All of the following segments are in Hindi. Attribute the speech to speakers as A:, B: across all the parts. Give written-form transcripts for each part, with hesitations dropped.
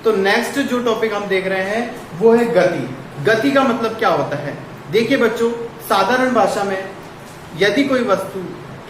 A: तो नेक्स्ट जो टॉपिक हम देख रहे हैं वो है गति। गति का मतलब क्या होता है? देखिए बच्चों, साधारण भाषा में यदि कोई वस्तु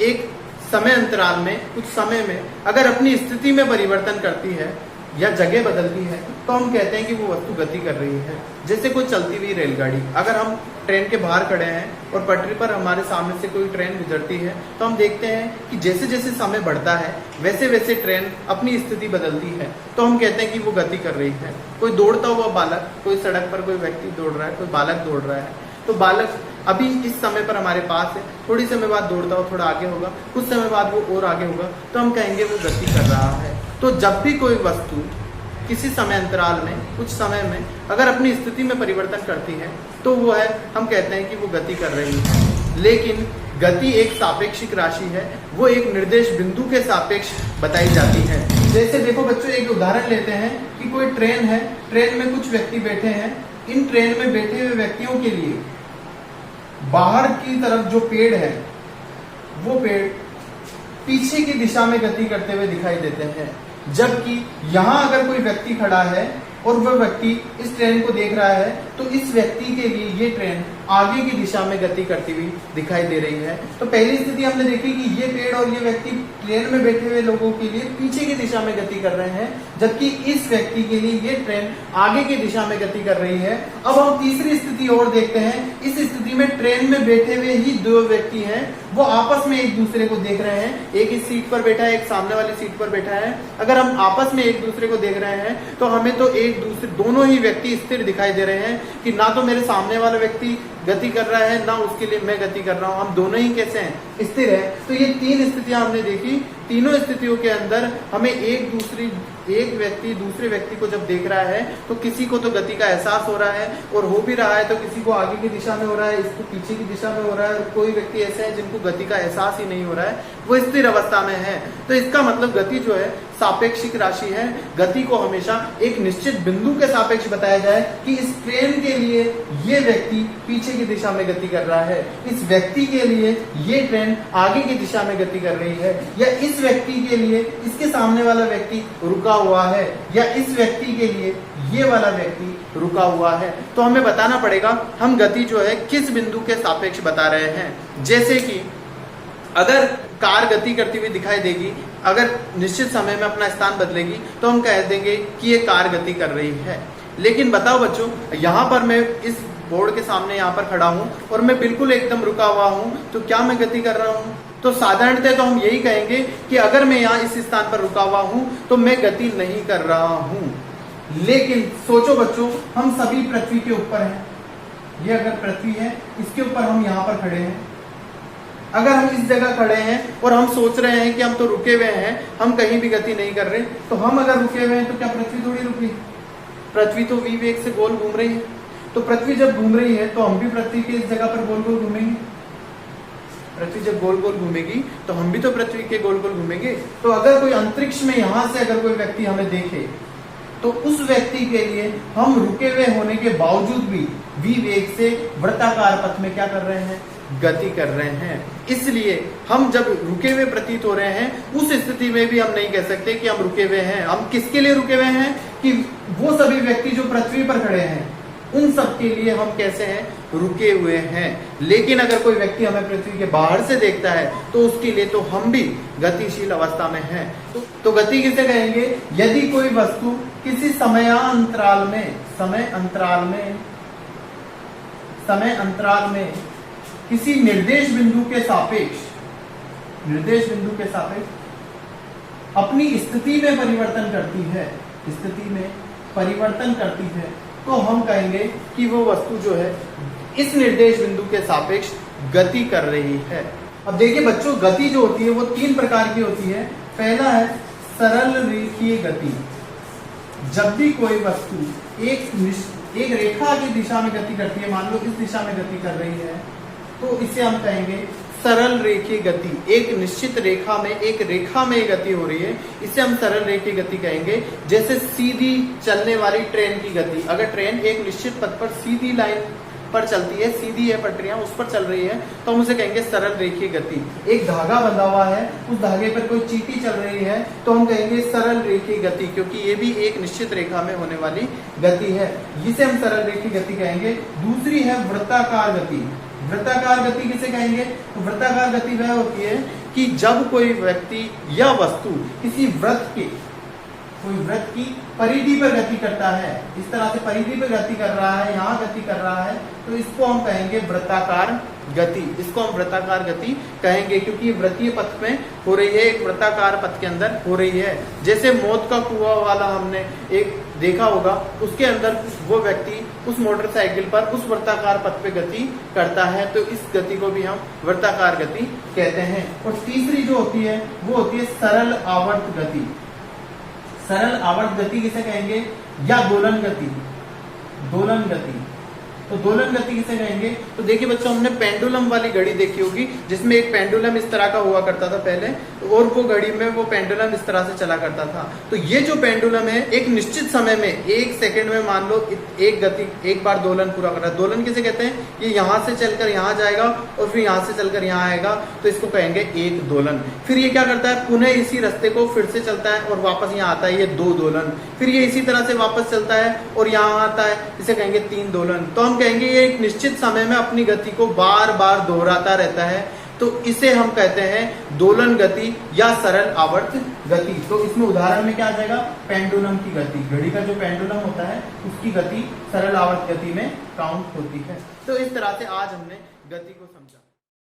A: एक समय अंतराल में, कुछ समय में अगर अपनी स्थिति में परिवर्तन करती है या जगह बदलती है तो हम कहते हैं कि वो वस्तु गति कर रही है। जैसे कोई चलती हुई रेलगाड़ी, अगर हम ट्रेन के बाहर खड़े हैं और पटरी पर हमारे सामने से कोई ट्रेन गुजरती है तो हम देखते हैं कि जैसे जैसे समय बढ़ता है वैसे वैसे ट्रेन अपनी स्थिति बदलती है, तो हम कहते हैं कि वो गति कर रही है। कोई दौड़ता हुआ बालक, कोई सड़क पर कोई व्यक्ति दौड़ रहा है, कोई बालक दौड़ रहा है, तो बालक अभी इस समय पर हमारे पास है, थोड़ी समय बाद दौड़ता हो, थोड़ा आगे होगा, कुछ समय बाद वो और आगे होगा, तो हम कहेंगे वो गति कर रहा है। तो जब भी कोई वस्तु किसी समय अंतराल में, कुछ समय में अगर अपनी स्थिति में परिवर्तन करती है तो वो है, हम कहते हैं कि वो गति कर रही है। लेकिन गति एक सापेक्षिक राशि है, वो एक निर्देश बिंदु के सापेक्ष बताई जाती है। जैसे देखो बच्चों, एक उदाहरण लेते हैं कि कोई ट्रेन है, ट्रेन में कुछ व्यक्ति बैठे हैं, इन ट्रेन में बैठे हुए व्यक्तियों के लिए बाहर की तरफ जो पेड़ है वो पेड़ पीछे की दिशा में गति करते हुए दिखाई देते हैं, जबकि यहां अगर कोई व्यक्ति खड़ा है और वह व्यक्ति इस ट्रेन को देख रहा है तो इस व्यक्ति के लिए ये ट्रेन आगे की दिशा में गति करती हुई दिखाई दे रही है। तो पहली स्थिति हमने देखी कि ये पेड़ और ये व्यक्ति ट्रेन में बैठे हुए लोगों के लिए पीछे की दिशा में गति कर रहे हैं, जबकि इस व्यक्ति के लिए ये ट्रेन आगे की दिशा में गति कर रही है। अब हम तीसरी स्थिति और देखते हैं। इस स्थिति में ट्रेन में बैठे हुए ही दो व्यक्ति हैं, वो आपस में एक दूसरे को देख रहे हैं। एक इस सीट पर बैठा है, एक सामने वाली सीट पर बैठा है। अगर हम आपस में एक दूसरे को देख रहे हैं तो हमें तो एक दूसरे, दोनों ही व्यक्ति स्थिर दिखाई दे रहे हैं कि ना तो मेरे सामने वाला व्यक्ति गति कर रहा है, ना उसके लिए मैं गति कर रहा हूं, हम दोनों ही कैसे हैं? स्थिर है। तो ये तीन स्थितियां हमने देखी। तीनों स्थितियों के अंदर हमें एक व्यक्ति दूसरे व्यक्ति को जब देख रहा है तो किसी को तो गति का एहसास हो रहा है, और हो भी रहा है तो किसी को आगे की दिशा में हो रहा है, इसको पीछे की दिशा में हो रहा है। कोई व्यक्ति ऐसे हैं जिनको गति का एहसास ही नहीं हो रहा है, वो स्थिर अवस्था में है। तो इसका मतलब गति जो है सापेक्षिक राशि है। गति को हमेशा एक निश्चित बिंदु के सापेक्ष बताया जाए कि इस ट्रेन के लिए ये व्यक्ति पीछे की दिशा में गति कर रहा है, इस व्यक्ति के लिए ये ट्रेन आगे की दिशा में गति कर रही है, या इस व्यक्ति के लिए इसके सामने वाला व्यक्ति रुका हुआ है, या इस व्यक्ति के लिए ये वाला व्यक्ति रुका हुआ है। तो हमें बताना पड़ेगा हम गति जो है किस बिंदु के सापेक्ष बता रहे हैं। जैसे कि अगर कार गति करती हुई दिखाई देगी, अगर निश्चित समय में अपना स्थान बदलेगी तो हम कह देंगे कि ये कार गति कर रही है। लेकिन बताओ बच्चों, यहाँ पर मैं इस बोर्ड के सामने यहाँ पर खड़ा हूँ और मैं बिल्कुल एकदम रुका हुआ हूँ, तो क्या मैं गति कर रहा हूँ? तो साधारणतः तो हम यही कहेंगे कि अगर मैं यहाँ इस स्थान पर रुका हुआ हूँ तो मैं गति नहीं कर रहा हूँ। लेकिन सोचो बच्चों, हम सभी पृथ्वी के ऊपर हैं। ये अगर पृथ्वी है, इसके ऊपर हम यहाँ पर खड़े हैं। अगर हम इस जगह खड़े हैं और हम सोच रहे हैं कि हम तो रुके हुए हैं, हम कहीं भी गति नहीं कर रहे, तो हम अगर रुके हुए हैं तो क्या पृथ्वी थोड़ी रुकी? पृथ्वी तो v वेग से गोल घूम रही है। तो पृथ्वी जब घूम रही है तो हम भी पृथ्वी के इस जगह पर गोल गोल घूमेंगे। पृथ्वी जब गोल गोल घूमेगी तो हम भी तो पृथ्वी के गोल गोल घूमेंगे। तो अगर कोई अंतरिक्ष में यहां से अगर कोई व्यक्ति हमें देखे तो उस व्यक्ति के लिए हम रुके हुए होने के बावजूद भी v वेग से वृत्ताकार पथ में क्या कर रहे हैं? गति कर रहे हैं। इसलिए हम जब रुके हुए प्रतीत हो रहे हैं उस स्थिति में भी हम नहीं कह सकते कि हम रुके हुए हैं। हम किसके लिए रुके हुए हैं? कि वो सभी व्यक्ति जो पृथ्वी पर खड़े हैं उन सब के लिए हम कैसे हैं? रुके हुए हैं। लेकिन अगर कोई व्यक्ति हमें पृथ्वी के बाहर से देखता है तो उसके लिए तो हम भी गतिशील अवस्था में हैं। तो गति किसे कहेंगे? यदि कोई वस्तु किसी समय अंतराल में किसी निर्देश बिंदु के सापेक्ष अपनी स्थिति में परिवर्तन करती है, तो हम कहेंगे कि वो वस्तु जो है इस निर्देश बिंदु के सापेक्ष गति कर रही है। अब देखिए बच्चों, गति जो होती है वो तीन प्रकार की होती है। पहला है सरल रेखीय गति। जब भी कोई वस्तु एक रेखा की दिशा में गति करती है, मान लो इस दिशा में गति कर रही है, तो इसे हम कहेंगे सरल रेखीय गति। एक निश्चित रेखा में गति हो रही है, इसे हम सरल रेखीय गति कहेंगे। जैसे सीधी चलने वाली ट्रेन की गति। अगर ट्रेन एक निश्चित पथ पर सीधी लाइन पर चलती है, सीधी है पटरियां, उस पर चल रही है, तो हम उसे कहेंगे सरल रेखीय गति। एक धागा बंधा हुआ है, उस धागे पर कोई चींटी चल रही है, तो हम कहेंगे सरल रेखीय गति, क्योंकि ये भी एक निश्चित रेखा में होने वाली गति है, जिसे हम सरल रेखीय गति कहेंगे। दूसरी है वृत्ताकार गति। वृत्ताकार गति किसे कहेंगे? तो वृत्ताकार गति वह होती है कि जब कोई व्यक्ति या वस्तु किसी कोई वृत्त की परिधि पर गति करता है, इस तरह से परिधि पर गति कर रहा है, यहाँ गति कर रहा है, तो इसको हम कहेंगे वृत्ताकार गति। इसको हम वृत्ताकार गति कहेंगे, क्योंकि वृत्तीय पथ में हो रही है, एक वृत्ताकार पथ के अंदर हो रही है। जैसे मौत का कुआं वाला हमने एक देखा होगा, उसके अंदर वो व्यक्ति उस मोटरसाइकिल पर उस वृत्ताकार पथ पे गति करता है, तो इस गति को भी हम वृत्ताकार गति कहते हैं। और तीसरी जो होती है वो होती है सरल आवर्त गति। सरल आवर्त गति किसे कहेंगे? या दोलन गति। दोलन गति, तो दोलन गति किसे कहेंगे? तो देखिए बच्चों, हमने पेंडुलम वाली घड़ी देखी होगी, जिसमें एक पेंडुलम इस तरह का हुआ करता था पहले, और वो घड़ी में वो पेंडुलम इस तरह से चला करता था। तो ये जो पेंडुलम है, एक निश्चित समय में, 1 सेकंड में मान लो एक गति, एक बार दोलन पूरा कर रहा है। दोलन किसे कहते हैं? ये यहाँ से चलकर यहाँ जाएगा और फिर यहाँ से चलकर यहाँ आएगा, तो इसको कहेंगे एक दोलन। फिर ये क्या करता है? पुनः इसी रास्ते को फिर से चलता है और वापस यहाँ आता है, ये 2 दोलन। फिर ये इसी तरह से वापस चलता है और यहाँ आता है, इसे कहेंगे 3 दोलन। तो हम कहेंगे ये एक निश्चित समय में अपनी गति को बार बार दोहराता रहता है, तो इसे हम कहते हैं दोलन गति या सरल आवर्त गति। तो इसमें उदाहरण में क्या आ जाएगा? पेंडुलम की गति। घड़ी का जो पेंडुलम होता है उसकी गति सरल आवर्त गति में काउंट होती है। तो इस तरह से आज हमने गति को समझा।